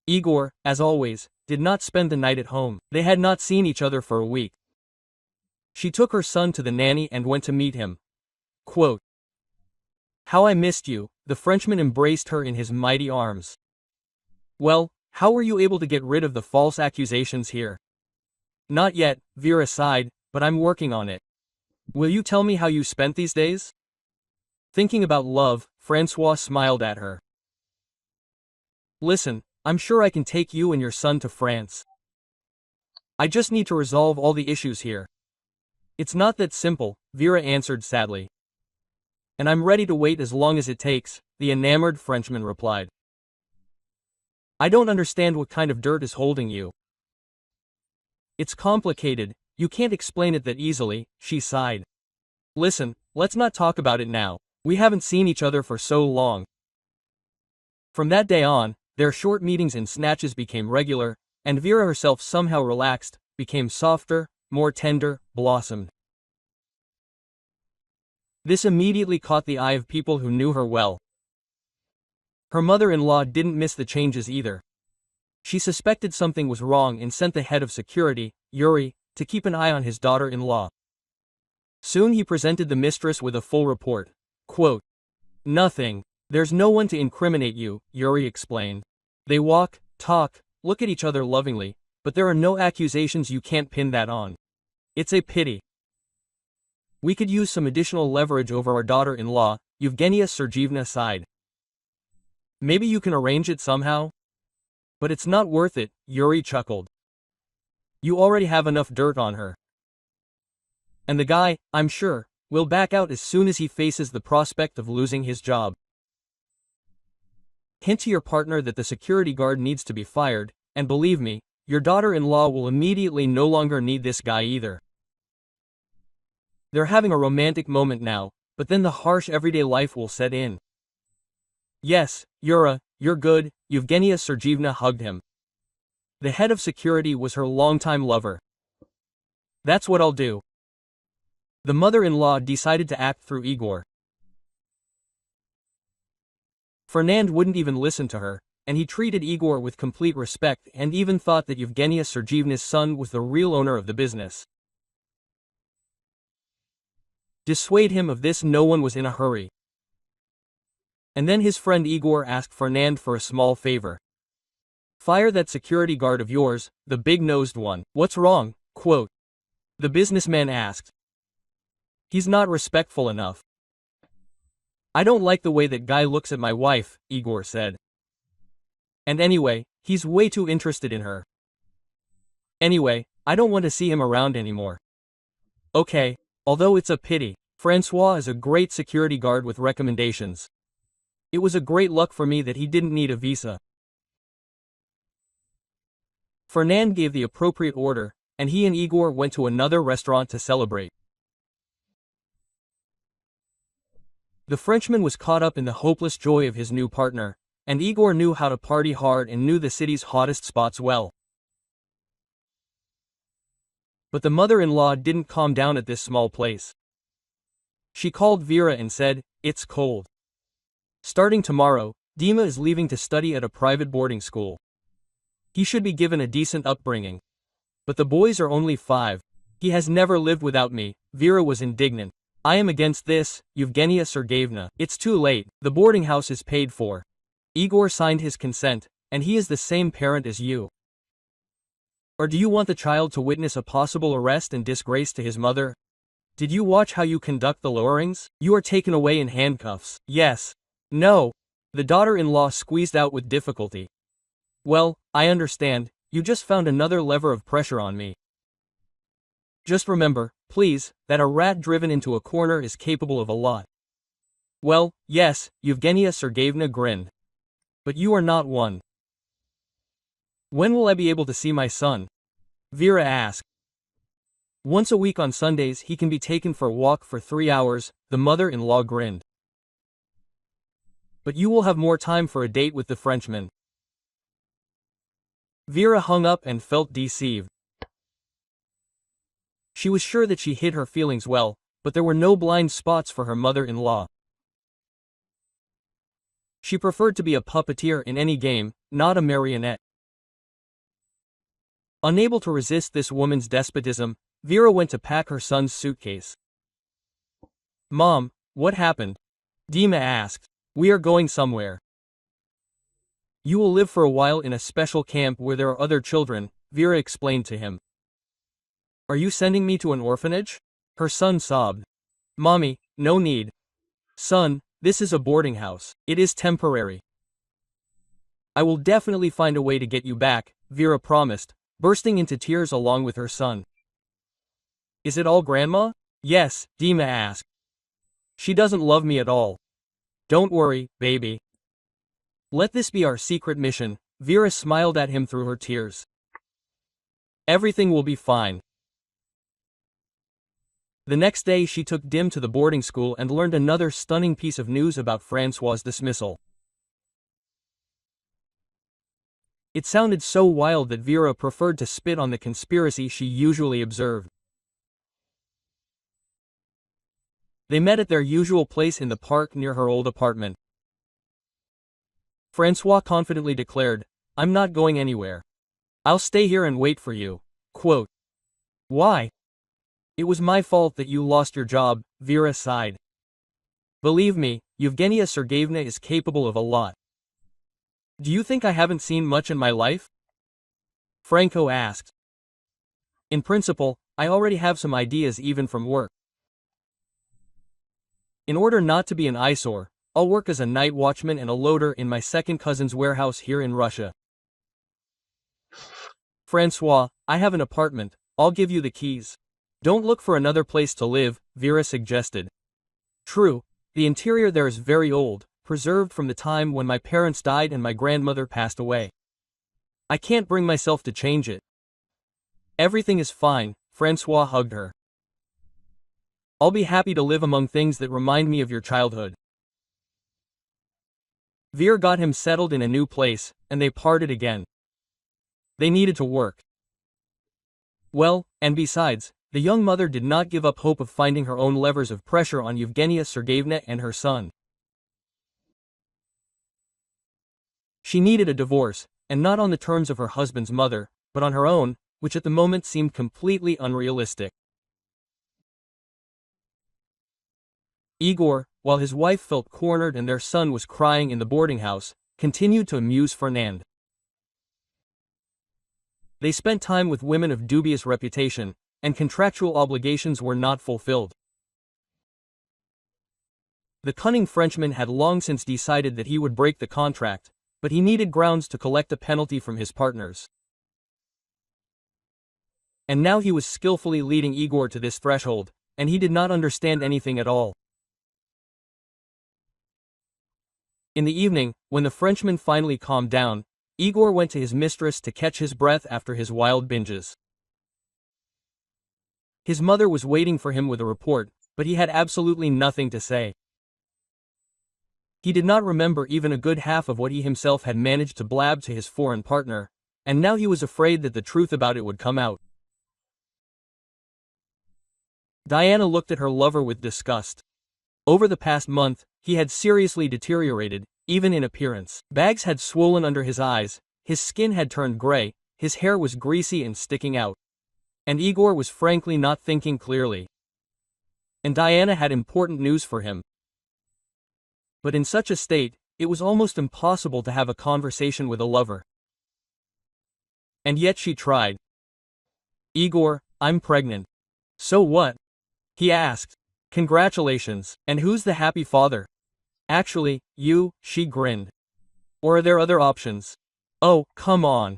Igor, as always, did not spend the night at home. They had not seen each other for a week. She took her son to the nanny and went to meet him. Quote, "How I missed you," the Frenchman embraced her in his mighty arms. "Well, how were you able to get rid of the false accusations here?" "Not yet," Vera sighed, "but I'm working on it. Will you tell me how you spent these days?" Thinking about love, Francois smiled at her. "Listen, I'm sure I can take you and your son to France. I just need to resolve all the issues here." "It's not that simple," Vera answered sadly. "And I'm ready to wait as long as it takes," the enamored Frenchman replied. "I don't understand what kind of dirt is holding you." "It's complicated, you can't explain it that easily," she sighed. "Listen, let's not talk about it now. We haven't seen each other for so long." From that day on, their short meetings in snatches became regular, and Vera herself somehow relaxed, became softer, more tender, blossomed. This immediately caught the eye of people who knew her well. Her mother-in-law didn't miss the changes either. She suspected something was wrong and sent the head of security, Yuri, to keep an eye on his daughter-in-law. Soon he presented the mistress with a full report. Quote, "Nothing. There's no one to incriminate you," Yuri explained. "They walk, talk, look at each other lovingly, but there are no accusations. You can't pin that on. It's a pity. We could use some additional leverage over our daughter-in-law," Yevgenia Sergeyevna sighed. "Maybe you can arrange it somehow?" "But it's not worth it," Yuri chuckled. "You already have enough dirt on her. And the guy, I'm sure, will back out as soon as he faces the prospect of losing his job. Hint to your partner that the security guard needs to be fired, and believe me, your daughter-in-law will immediately no longer need this guy either." They're having a romantic moment now, but then the harsh everyday life will set in. "Yes, Yura, you're good," Yevgenia Sergeyevna hugged him. The head of security was her longtime lover. "That's what I'll do." The mother-in-law decided to act through Igor. Fernand wouldn't even listen to her, and he treated Igor with complete respect and even thought that Yevgenia Sergeyevna's son was the real owner of the business. Dissuade him of this, no one was in a hurry. And then his friend Igor asked Fernand for a small favor. Fire that security guard of yours, the big-nosed one. What's wrong? Quote. The businessman asked. He's not respectful enough. I don't like the way that guy looks at my wife, Igor said. And anyway, he's way too interested in her. Anyway, I don't want to see him around anymore. Okay, although it's a pity. Francois is a great security guard with recommendations. It was a great luck for me that he didn't need a visa. Fernand gave the appropriate order, and he and Igor went to another restaurant to celebrate. The Frenchman was caught up in the hopeless joy of his new partner, and Igor knew how to party hard and knew the city's hottest spots well. But the mother-in-law didn't calm down at this small place. She called Vera and said, "It's cold. Starting tomorrow, Dima is leaving to study at a private boarding school. He should be given a decent upbringing. But the boys are only 5. He has never lived without me." Vera was indignant. "I am against this, Yevgenia Sergeyevna. It's too late. The boarding house is paid for." Igor signed his consent, and he is the same parent as you. Or do you want the child to witness a possible arrest and disgrace to his mother? Did you watch how you conduct the lowerings? You are taken away in handcuffs. Yes. No. The daughter-in-law squeezed out with difficulty. Well, I understand, you just found another lever of pressure on me. Just remember, please, that a rat driven into a corner is capable of a lot. Well, yes, Yevgenia Sergeyevna grinned. But you are not one. When will I be able to see my son? Vera asked. Once a week on Sundays he can be taken for a walk for 3 hours, the mother-in-law grinned. But you will have more time for a date with the Frenchman. Vera hung up and felt deceived. She was sure that she hid her feelings well, but there were no blind spots for her mother-in-law. She preferred to be a puppeteer in any game, not a marionette. Unable to resist this woman's despotism, Vera went to pack her son's suitcase. Mom, what happened? Dima asked. We are going somewhere. You will live for a while in a special camp where there are other children, Vera explained to him. Are you sending me to an orphanage? Her son sobbed. Mommy, no need. Son, this is a boarding house. It is temporary. I will definitely find a way to get you back, Vera promised, bursting into tears along with her son. Is it all Grandma? Yes, Dima asked. She doesn't love me at all. Don't worry, baby. Let this be our secret mission, Vera smiled at him through her tears. Everything will be fine. The next day she took Dim to the boarding school and learned another stunning piece of news about Francois' dismissal. It sounded so wild that Vera preferred to spit on the conspiracy she usually observed. They met at their usual place in the park near her old apartment. Francois confidently declared, I'm not going anywhere. I'll stay here and wait for you. Quote. Why? It was my fault that you lost your job, Vera sighed. Believe me, Yevgenia Sergeyevna is capable of a lot. Do you think I haven't seen much in my life? Franco asked. In principle, I already have some ideas even from work. In order not to be an eyesore, I'll work as a night watchman and a loader in my second cousin's warehouse here in Russia. Francois, I have an apartment, I'll give you the keys. Don't look for another place to live, Vera suggested. True, the interior there is very old, preserved from the time when my parents died and my grandmother passed away. I can't bring myself to change it. Everything is fine, Francois hugged her. I'll be happy to live among things that remind me of your childhood. Vera got him settled in a new place, and they parted again. They needed to work. Well, and besides, the young mother did not give up hope of finding her own levers of pressure on Yevgenia Sergeyevna and her son. She needed a divorce, and not on the terms of her husband's mother, but on her own, which at the moment seemed completely unrealistic. Igor, while his wife felt cornered and their son was crying in the boarding house, continued to amuse Fernand. They spent time with women of dubious reputation, and contractual obligations were not fulfilled. The cunning Frenchman had long since decided that he would break the contract, but he needed grounds to collect a penalty from his partners. And now he was skillfully leading Igor to this threshold, and he did not understand anything at all. In the evening, when the Frenchman finally calmed down, Igor went to his mistress to catch his breath after his wild binges. His mother was waiting for him with a report, but he had absolutely nothing to say. He did not remember even a good half of what he himself had managed to blab to his foreign partner, and now he was afraid that the truth about it would come out. Diana looked at her lover with disgust. Over the past month, he had seriously deteriorated, even in appearance. Bags had swollen under his eyes, his skin had turned gray, his hair was greasy and sticking out. And Igor was frankly not thinking clearly. And Diana had important news for him. But in such a state, it was almost impossible to have a conversation with a lover. And yet she tried. "Igor, I'm pregnant." "So what?" he asked. "Congratulations, and who's the happy father?" "Actually, you," she grinned. "Or are there other options?" "Oh, come on.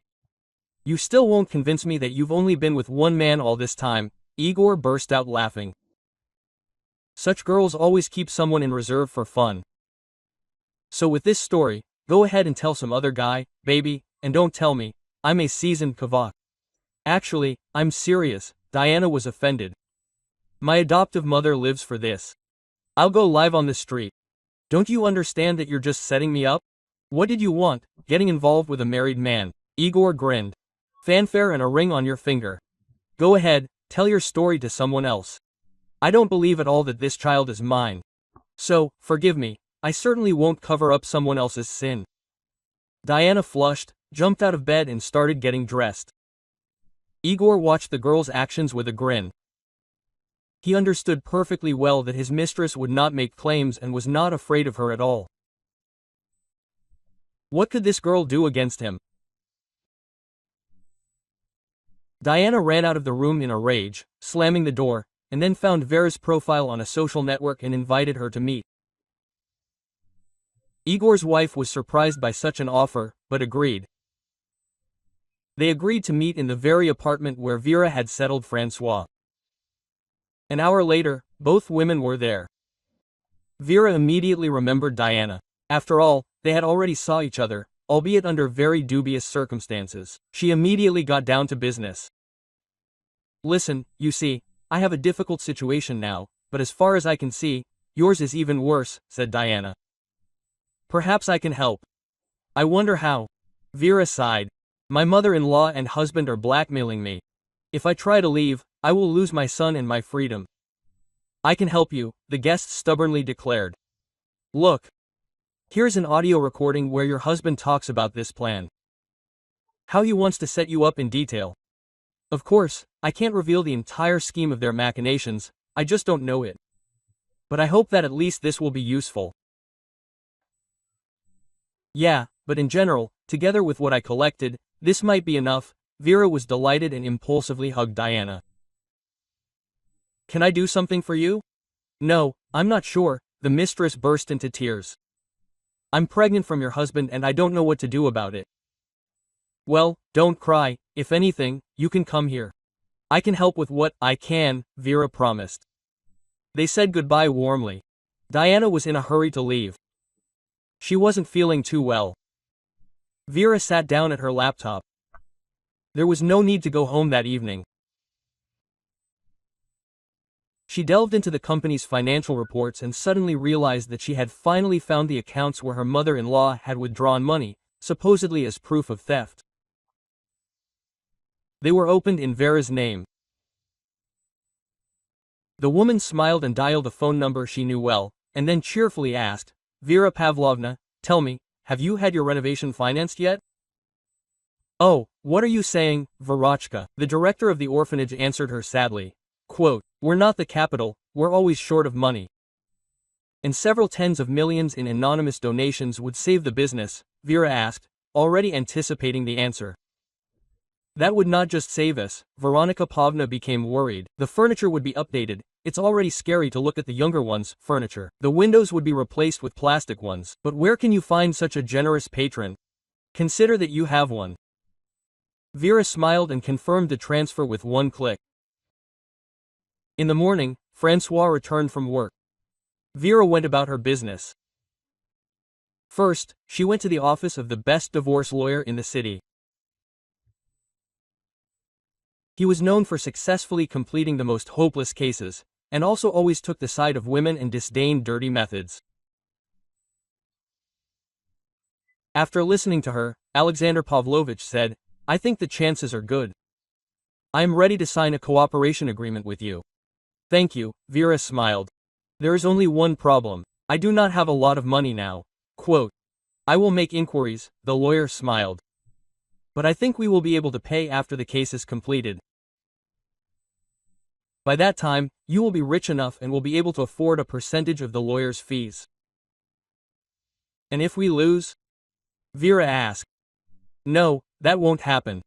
You still won't convince me that you've only been with one man all this time," Igor burst out laughing. Such girls always keep someone in reserve for fun. "So with this story, go ahead and tell some other guy, baby, and don't tell me I'm a seasoned kavak." "Actually, I'm serious," Diana was offended. "My adoptive mother lives for this. I'll go live on the street. Don't you understand that you're just setting me up? What did you want, getting involved with a married man?" Igor grinned. "Fanfare and a ring on your finger. Go ahead, tell your story to someone else. I don't believe at all that this child is mine. So, forgive me, I certainly won't cover up someone else's sin." Diana flushed, jumped out of bed and started getting dressed. Igor watched the girl's actions with a grin. He understood perfectly well that his mistress would not make claims and was not afraid of her at all. What could this girl do against him? Diana ran out of the room in a rage, slamming the door, and then found Vera's profile on a social network and invited her to meet. Igor's wife was surprised by such an offer, but agreed. They agreed to meet in the very apartment where Vera had settled Francois. An hour later, both women were there. Vera immediately remembered Diana. After all, they had already saw each other, albeit under very dubious circumstances. She immediately got down to business. "Listen, you see, I have a difficult situation now, but as far as I can see, yours is even worse," said Diana. "Perhaps I can help. I wonder how." Vera sighed. "My mother-in-law and husband are blackmailing me. If I try to leave, I will lose my son and my freedom." "I can help you," the guest stubbornly declared. "Look. Here's an audio recording where your husband talks about this plan. How he wants to set you up in detail. Of course, I can't reveal the entire scheme of their machinations, I just don't know it. But I hope that at least this will be useful." "Yeah, but in general, together with what I collected, this might be enough." Vera was delighted and impulsively hugged Diana. "Can I do something for you?" "No, I'm not sure," the mistress burst into tears. "I'm pregnant from your husband and I don't know what to do about it." "Well, don't cry, if anything, you can come here. I can help with what I can," Vera promised. They said goodbye warmly. Diana was in a hurry to leave. She wasn't feeling too well. Vera sat down at her laptop. There was no need to go home that evening. She delved into the company's financial reports and suddenly realized that she had finally found the accounts where her mother-in-law had withdrawn money, supposedly as proof of theft. They were opened in Vera's name. The woman smiled and dialed a phone number she knew well, and then cheerfully asked, "Vera Pavlovna, tell me, have you had your renovation financed yet?" "Oh, what are you saying, Verachka?" The director of the orphanage answered her sadly. Quote, "We're not the capital, we're always short of money." And several tens of millions in anonymous donations would save the business, Vera asked, already anticipating the answer. That would not just save us, Veronica Pavlovna became worried. The furniture would be updated. It's already scary to look at the younger ones' furniture. The windows would be replaced with plastic ones. But where can you find such a generous patron? Consider that you have one. Vera smiled and confirmed the transfer with one click. In the morning, Francois returned from work. Vera went about her business. First, she went to the office of the best divorce lawyer in the city. He was known for successfully completing the most hopeless cases, and also always took the side of women and disdained dirty methods. After listening to her, Alexander Pavlovich said, "I think the chances are good. I am ready to sign a cooperation agreement with you." "Thank you," Vera smiled. "There is only one problem. I do not have a lot of money now." Quote, "I will make inquiries," the lawyer smiled. "But I think we will be able to pay after the case is completed. By that time, you will be rich enough and will be able to afford a percentage of the lawyer's fees." "And if we lose?" Vera asked. "No, that won't happen."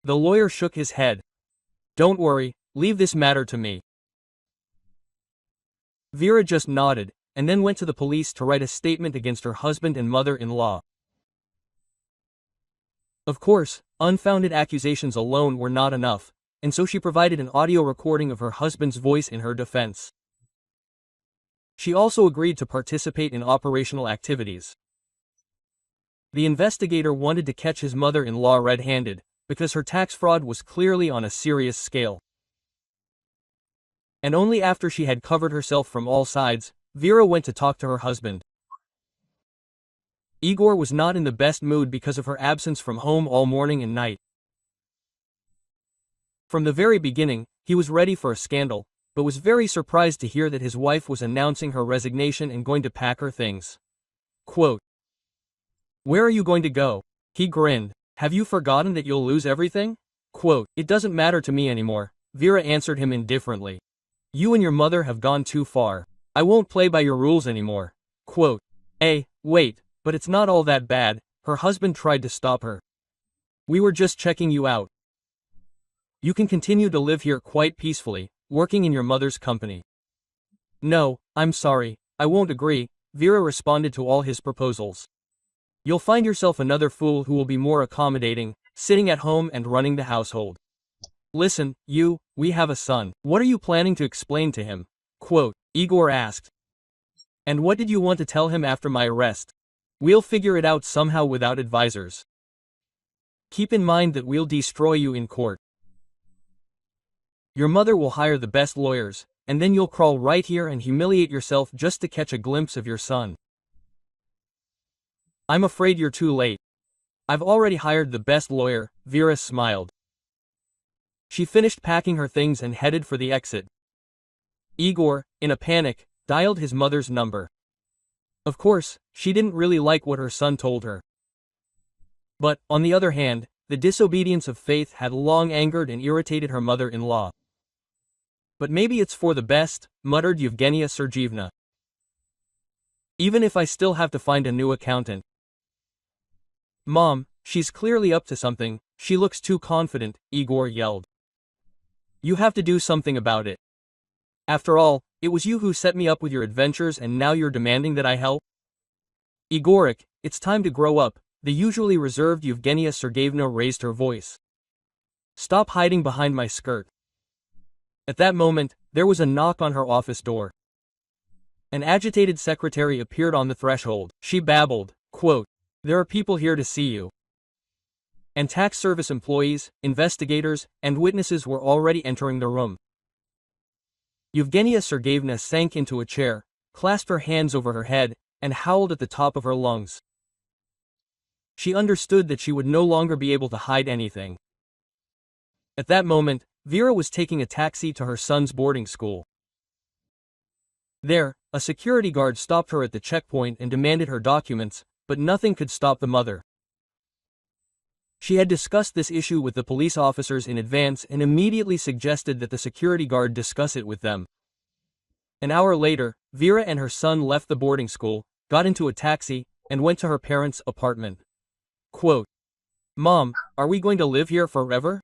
The lawyer shook his head. "Don't worry, leave this matter to me." Vera just nodded, and then went to the police to write a statement against her husband and mother-in-law. Of course, unfounded accusations alone were not enough, and so she provided an audio recording of her husband's voice in her defense. She also agreed to participate in operational activities. The investigator wanted to catch his mother-in-law red-handed, because her tax fraud was clearly on a serious scale. And only after she had covered herself from all sides, Vera went to talk to her husband. Igor was not in the best mood because of her absence from home all morning and night. From the very beginning, he was ready for a scandal, but was very surprised to hear that his wife was announcing her resignation and going to pack her things. Quote, "Where are you going to go?" He grinned. "Have you forgotten that you'll lose everything?" Quote, "It doesn't matter to me anymore," Vera answered him indifferently. "You and your mother have gone too far. I won't play by your rules anymore." Quote, Wait, but it's not all that bad," her husband tried to stop her. "We were just checking you out. You can continue to live here quite peacefully, working in your mother's company." "No, I'm sorry, I won't agree," Vera responded to all his proposals. "You'll find yourself another fool who will be more accommodating, sitting at home and running the household. Listen, we have a son. What are you planning to explain to him?" Quote, Igor asked. "And what did you want to tell him after my arrest?" "We'll figure it out somehow without advisors. Keep in mind that we'll destroy you in court. Your mother will hire the best lawyers, and then you'll crawl right here and humiliate yourself just to catch a glimpse of your son." "I'm afraid you're too late. I've already hired the best lawyer," Vera smiled. She finished packing her things and headed for the exit. Igor, in a panic, dialed his mother's number. Of course, she didn't really like what her son told her. But, on the other hand, the disobedience of Faith had long angered and irritated her mother-in-law. "But maybe it's for the best," muttered Yevgenia Sergeevna. "Even if I still have to find a new accountant." "Mom, she's clearly up to something, she looks too confident," Igor yelled. "You have to do something about it. After all, it was you who set me up with your adventures and now you're demanding that I help?" "Igorik, it's time to grow up," the usually reserved Yevgenia Sergeevna raised her voice. "Stop hiding behind my skirt." At that moment, there was a knock on her office door. An agitated secretary appeared on the threshold. She babbled, quote, "There are people here to see you." And tax service employees, investigators, and witnesses were already entering the room. Yevgenia Sergeevna sank into a chair, clasped her hands over her head, and howled at the top of her lungs. She understood that she would no longer be able to hide anything. At that moment, Vera was taking a taxi to her son's boarding school. There, a security guard stopped her at the checkpoint and demanded her documents, but nothing could stop the mother. She had discussed this issue with the police officers in advance and immediately suggested that the security guard discuss it with them. An hour later, Vera and her son left the boarding school, got into a taxi, and went to her parents' apartment. Quote, "Mom, are we going to live here forever?"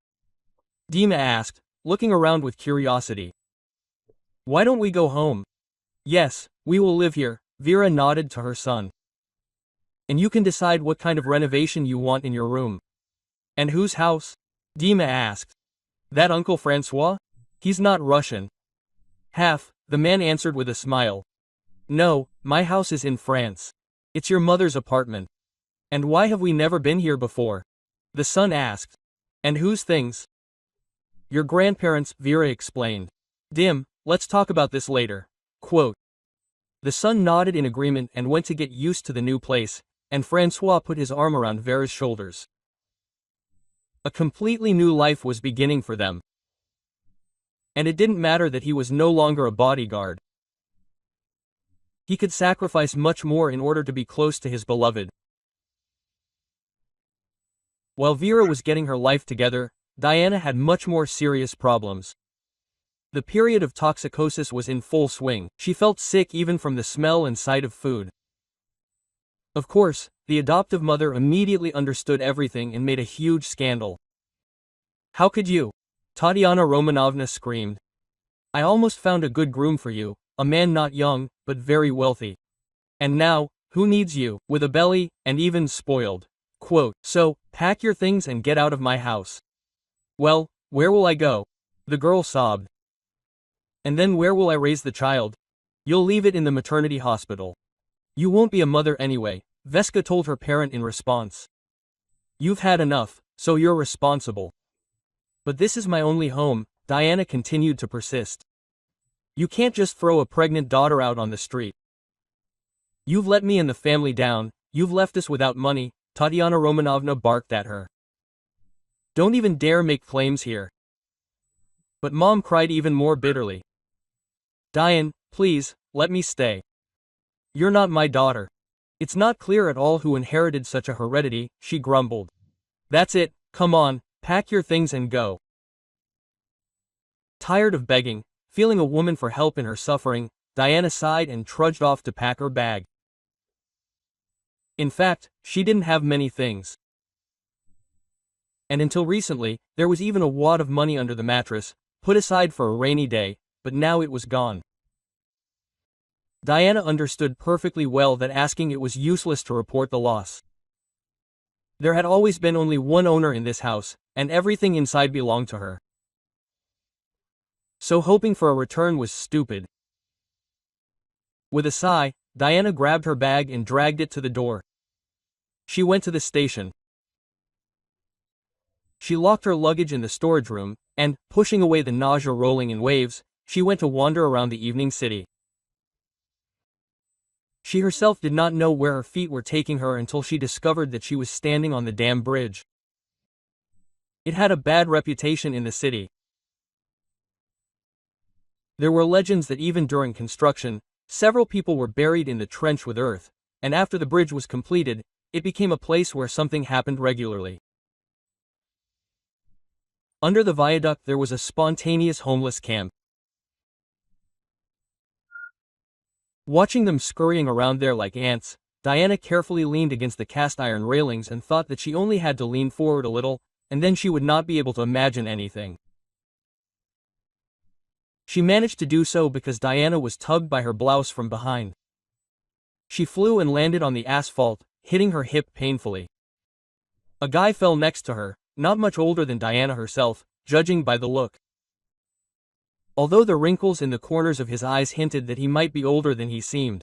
Dima asked, looking around with curiosity. "Why don't we go home?" "Yes, we will live here," Vera nodded to her son. "And you can decide what kind of renovation you want in your room." "And whose house?" Dima asked. "That Uncle Francois? He's not Russian." "Half," the man answered with a smile. "No, my house is in France. It's your mother's apartment." "And why have we never been here before?" the son asked. "And whose things?" "Your grandparents," Vera explained. "Dim, let's talk about this later." Quote. The son nodded in agreement and went to get used to the new place, and Francois put his arm around Vera's shoulders. A completely new life was beginning for them. And it didn't matter that he was no longer a bodyguard. He could sacrifice much more in order to be close to his beloved. While Vera was getting her life together, Diana had much more serious problems. The period of toxicosis was in full swing. She felt sick even from the smell and sight of food. Of course, the adoptive mother immediately understood everything and made a huge scandal. "How could you?" Tatiana Romanovna screamed. "I almost found a good groom for you, a man not young, but very wealthy. And now, who needs you, with a belly, and even spoiled?" Quote, "So, pack your things and get out of my house." "Well, where will I go?" the girl sobbed. "And then where will I raise the child?" "You'll leave it in the maternity hospital. You won't be a mother anyway," Veska told her parent in response. "You've had enough, so you're responsible." "But this is my only home," Diana continued to persist. "You can't just throw a pregnant daughter out on the street." "You've let me and the family down, you've left us without money," Tatiana Romanovna barked at her. "Don't even dare make claims here." But Mom cried even more bitterly. "Diane, please, let me stay. You're not my daughter." "It's not clear at all who inherited such a heredity," she grumbled. "That's it, come on, pack your things and go." Tired of begging, feeling a woman for help in her suffering, Diana sighed and trudged off to pack her bag. In fact, she didn't have many things. And until recently, there was even a wad of money under the mattress, put aside for a rainy day, but now it was gone. Diana understood perfectly well that asking it was useless to report the loss. There had always been only one owner in this house, and everything inside belonged to her. So hoping for a return was stupid. With a sigh, Diana grabbed her bag and dragged it to the door. She went to the station. She locked her luggage in the storage room, and, pushing away the nausea rolling in waves, she went to wander around the evening city. She herself did not know where her feet were taking her until she discovered that she was standing on the dam bridge. It had a bad reputation in the city. There were legends that even during construction, several people were buried in the trench with earth, and after the bridge was completed, it became a place where something happened regularly. Under the viaduct there was a spontaneous homeless camp. Watching them scurrying around there like ants, Diana carefully leaned against the cast iron railings and thought that she only had to lean forward a little, and then she would not be able to imagine anything. She managed to do so because Diana was tugged by her blouse from behind. She flew and landed on the asphalt, hitting her hip painfully. A guy fell next to her, not much older than Diana herself, judging by the look. Although the wrinkles in the corners of his eyes hinted that he might be older than he seemed.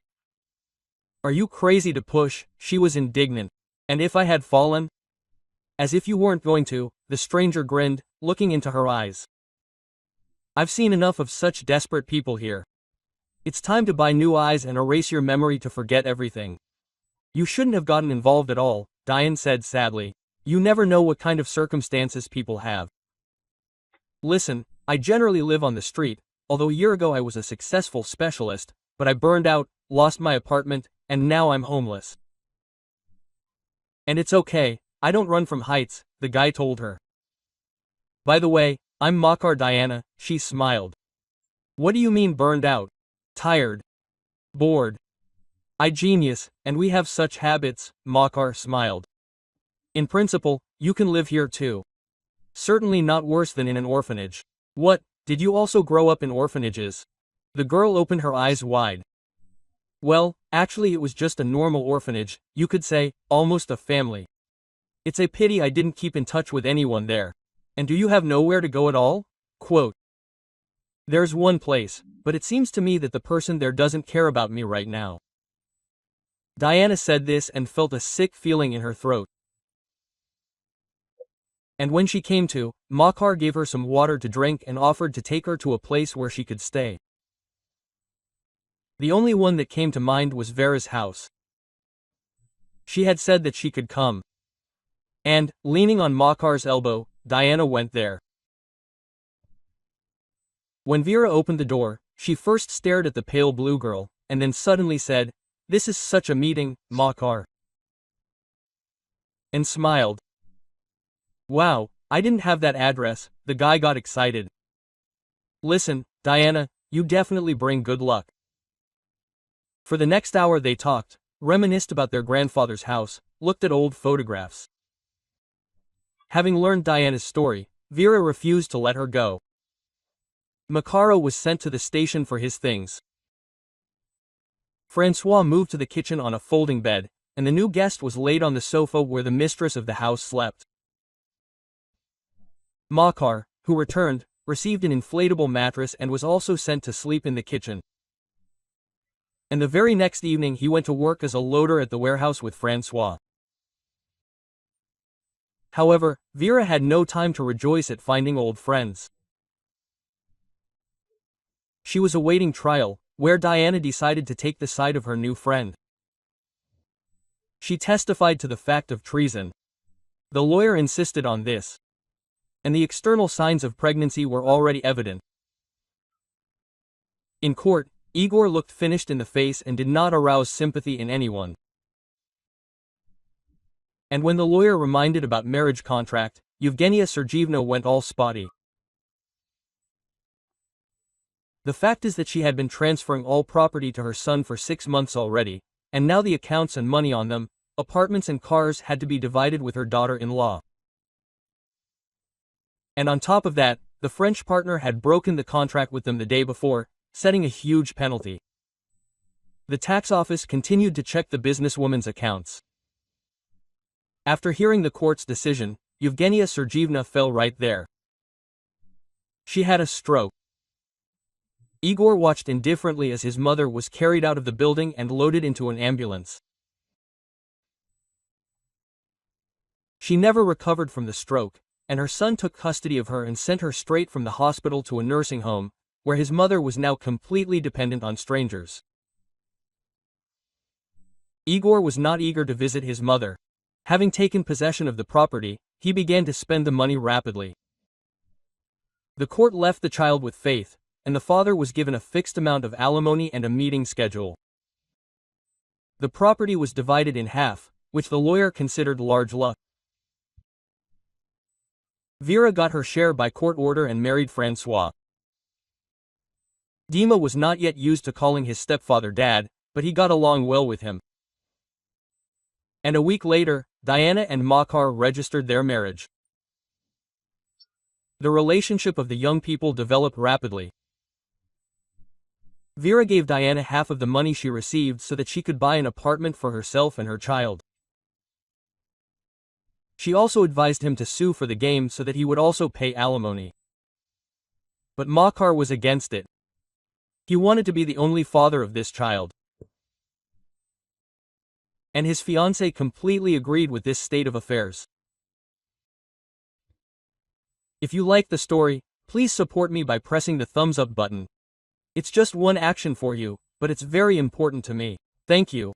"Are you crazy to push?" she was indignant. "And if I had fallen?" "As if you weren't going to," the stranger grinned, looking into her eyes. "I've seen enough of such desperate people here. It's time to buy new eyes and erase your memory to forget everything." "You shouldn't have gotten involved at all," Diane said sadly. "You never know what kind of circumstances people have." "Listen, I generally live on the street, although a year ago I was a successful specialist, but I burned out, lost my apartment, and now I'm homeless. And it's okay, I don't run from heights," the guy told her. "By the way, I'm Makar Diana," she smiled. "What do you mean burned out?" tired, bored. I genius, and we have such habits, Makar smiled. In principle, you can live here too. Certainly not worse than in an orphanage. What, did you also grow up in orphanages? The girl opened her eyes wide. Well, actually it was just a normal orphanage, you could say, almost a family. It's a pity I didn't keep in touch with anyone there. And do you have nowhere to go at all? Quote. There's one place, but it seems to me that the person there doesn't care about me right now. Diana said this and felt a sick feeling in her throat. And when she came to, Makar gave her some water to drink and offered to take her to a place where she could stay. The only one that came to mind was Vera's house. She had said that she could come. And, leaning on Makar's elbow, Diana went there. When Vera opened the door, she first stared at the pale blue girl, and then suddenly said, "This is such a meeting, Makar." And smiled. Wow, I didn't have that address, the guy got excited. Listen, Diana, you definitely bring good luck. For the next hour they talked, reminisced about their grandfather's house, looked at old photographs. Having learned Diana's story, Vera refused to let her go. Makaro was sent to the station for his things. Francois moved to the kitchen on a folding bed, and the new guest was laid on the sofa where the mistress of the house slept. Makar, who returned, received an inflatable mattress and was also sent to sleep in the kitchen. And the very next evening he went to work as a loader at the warehouse with Francois. However, Vera had no time to rejoice at finding old friends. She was awaiting trial, where Diana decided to take the side of her new friend. She testified to the fact of treason. The lawyer insisted on this. And the external signs of pregnancy were already evident. In court, Igor looked finished in the face and did not arouse sympathy in anyone. And when the lawyer reminded about marriage contract, Yevgenia Sergeevna went all spotty. The fact is that she had been transferring all property to her son for 6 months already, and now the accounts and money on them, apartments and cars had to be divided with her daughter-in-law. And on top of that, the French partner had broken the contract with them the day before, setting a huge penalty. The tax office continued to check the businesswoman's accounts. After hearing the court's decision, Yevgenia Sergeevna fell right there. She had a stroke. Igor watched indifferently as his mother was carried out of the building and loaded into an ambulance. She never recovered from the stroke, and her son took custody of her and sent her straight from the hospital to a nursing home, where his mother was now completely dependent on strangers. Igor was not eager to visit his mother. Having taken possession of the property, he began to spend the money rapidly. The court left the child with faith, and the father was given a fixed amount of alimony and a meeting schedule. The property was divided in half, which the lawyer considered large luck. Vera got her share by court order and married Francois. Dima was not yet used to calling his stepfather dad, but he got along well with him. And a week later, Diana and Makar registered their marriage. The relationship of the young people developed rapidly. Vera gave Diana half of the money she received so that she could buy an apartment for herself and her child. She also advised him to sue for the game so that he would also pay alimony. But Makar was against it. He wanted to be the only father of this child. And his fiancée completely agreed with this state of affairs. If you like the story, please support me by pressing the thumbs up button. It's just one action for you, but it's very important to me. Thank you.